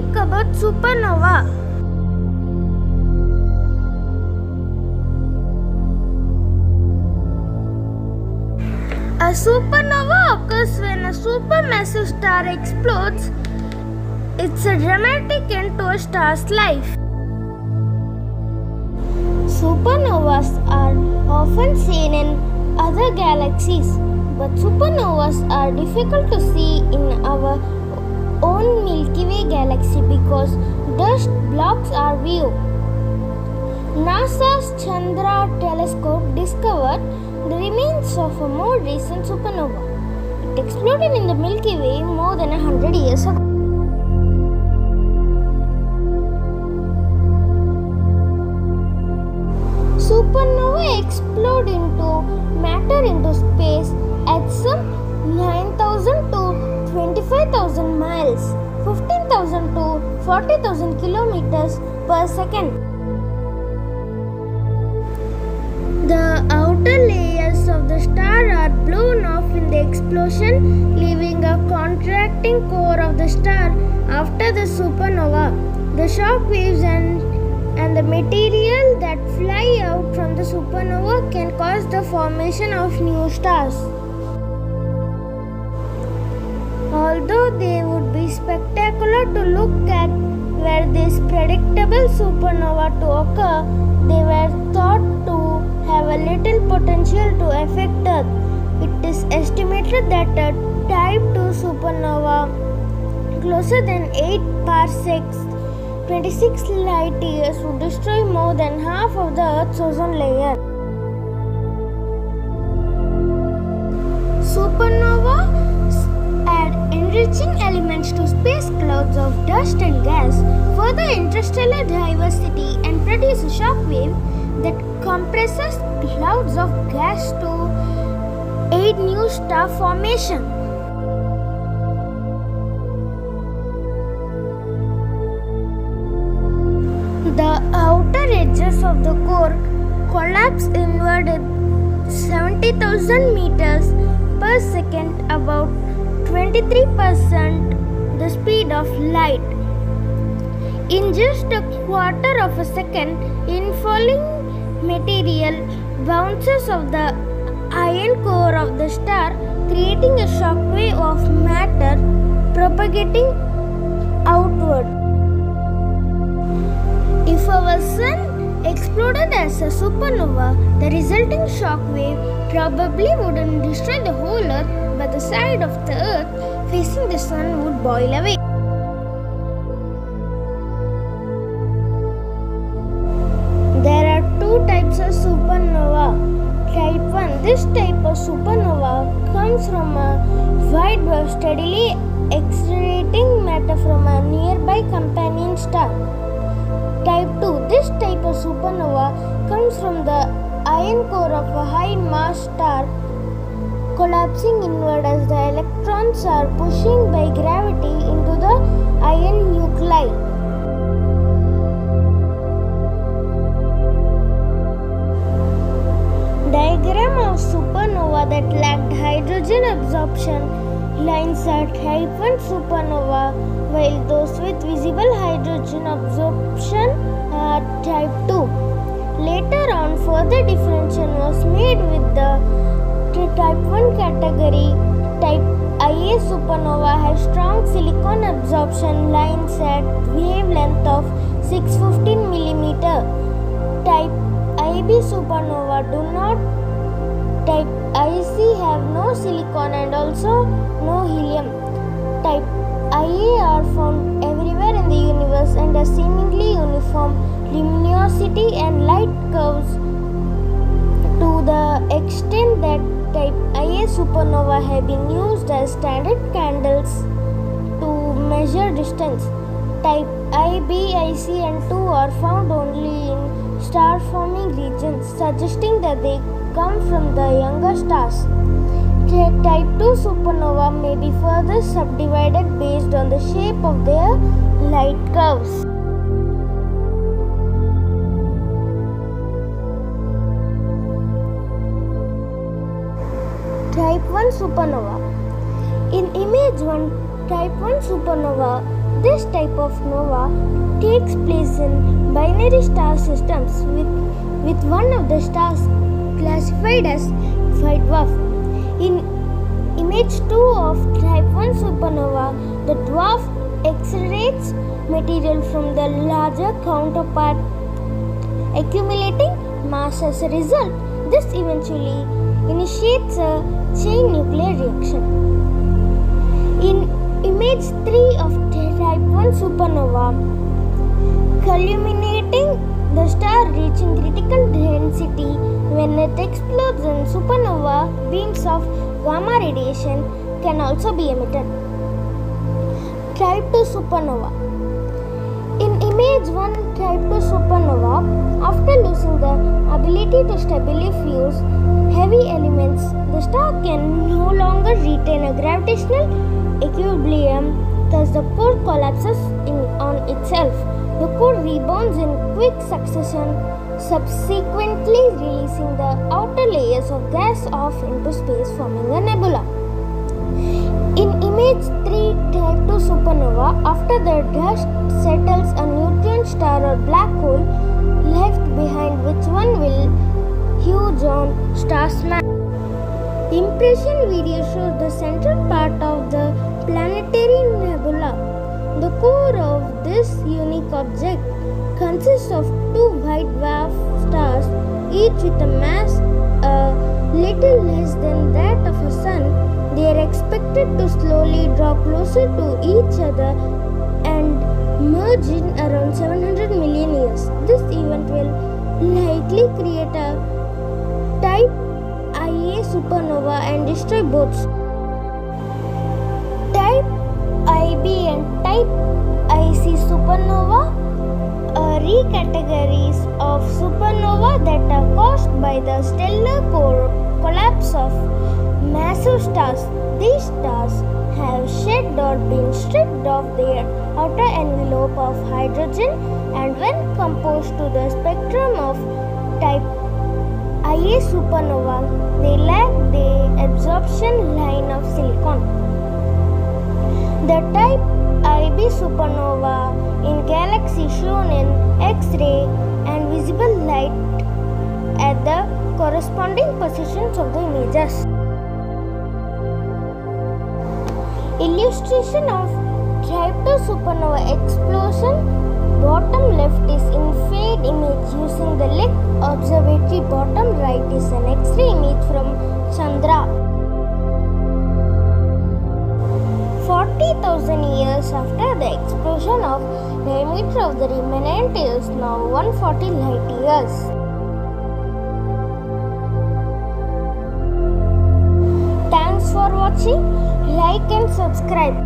speak about supernova. A supernova occurs when a supermassive star explodes. It's a dramatic end to a star's life. Supernovas are often seen in other galaxies, but supernovas are difficult to see in our own Milky Way galaxy because dust blocks our view. NASA's Chandra telescope discovered the remains of a more recent supernova. It exploded in the Milky Way more than 100 years ago. Supernova explode into matter into space at some 9,000 to 25,000 miles, 15,000 to 40,000 kilometers per second. The outer layers of the star are blown off in the explosion, leaving a contracting core of the star after the supernova. The shock waves and the material that fly out from the supernova can cause the formation of new stars. Although they would be spectacular to look at were this predictable supernova to occur, they were thought to have a little potential to affect Earth. It is estimated that a Type 2 supernova closer than 8 parsecs, 26 light years, would destroy more than half of the Earth's ozone layer. Supernovas add enriching elements to space clouds of dust and gas, further interstellar diversity, and produce a shock wave that compresses clouds of gas to aid new star formation. The outer edges of the core collapse inward at 70,000 meters per second, about 23% the speed of light. In just a quarter of a second, infalling material bounces off the iron core of the star, creating a shock wave of matter propagating outward. If our sun exploded as a supernova, the resulting shock wave probably wouldn't destroy the whole Earth, but the side of the Earth facing the sun would boil away. There are two types of supernova. Type 1. This type of supernova comes from a wide wave steadily accelerating matter from a nearby companion star. Type 2. This type of supernova comes from the iron core of a high mass star collapsing inward as the electrons are pushing by gravity into the iron nuclei. Diagram of supernova that lacked hydrogen absorption lines are type 1 supernova, while those with visible hydrogen absorption are type 2. Later on, further differentiation was made with the type 1 category. Type Ia supernova has strong silicon absorption lines at wavelength of 615 mm. Type Ib supernova do not. Type Ic have no silicon and also no helium. Type Ia are found everywhere in the universe and are seemingly uniform luminosity and light curves to the extent that type Ia supernova have been used as standard candles to measure distance. Type Ib, Ic and 2 are found only in star-forming regions, suggesting that they come from the younger stars. Type 2 supernova may be further subdivided based on the shape of their light curves. Type 1 supernova. In image 1, type 1 supernova, This type of nova takes place in binary star systems with one of the stars classified as white dwarf. In image 2 of type 1 supernova, the dwarf accelerates material from the larger counterpart, accumulating mass as a result. This eventually initiates a chain nuclear reaction. In image 3 of type 1 supernova, culminating the star reaching critical density when it explodes in supernova, beams of gamma radiation can also be emitted. Type 2 supernova. In image 1 type 2 supernova, after losing the ability to stably fuse heavy elements, the star can no longer retain a gravitational equilibrium, thus the core collapses on itself. The core rebounds in quick succession, subsequently releasing the outer layers of gas off into space, forming a nebula. In image 3 type 2 supernova, after the dust settles, a neutron star or black hole left behind, which one will huge on star's mass. Impression video shows the central part of the planetary nebula. The core of this unique object consists of two white dwarf stars, each with a mass a little less than that of a sun. They are expected to slowly draw closer to each other and merge in around 700 million years. This event will likely create a type Ia supernova and destroy both. Type Ib and type Ic supernova are categories of supernova that are caused by the stellar collapse of massive stars. These stars have shed or been stripped of their outer envelope of hydrogen, and when composed to the spectrum of type Ia supernova, they lack the absorption line of silicon. The type Ib supernova in galaxies shown in X-ray and visible light at the corresponding positions of the images. Illustration of type 2 supernova explosion. Bottom left is in fade image using the Lick Observatory. Bottom right is an X-ray image from Chandra. 40,000 years after the explosion, of diameter of the remnant is now 140 light years. Thanks for watching. Like and subscribe.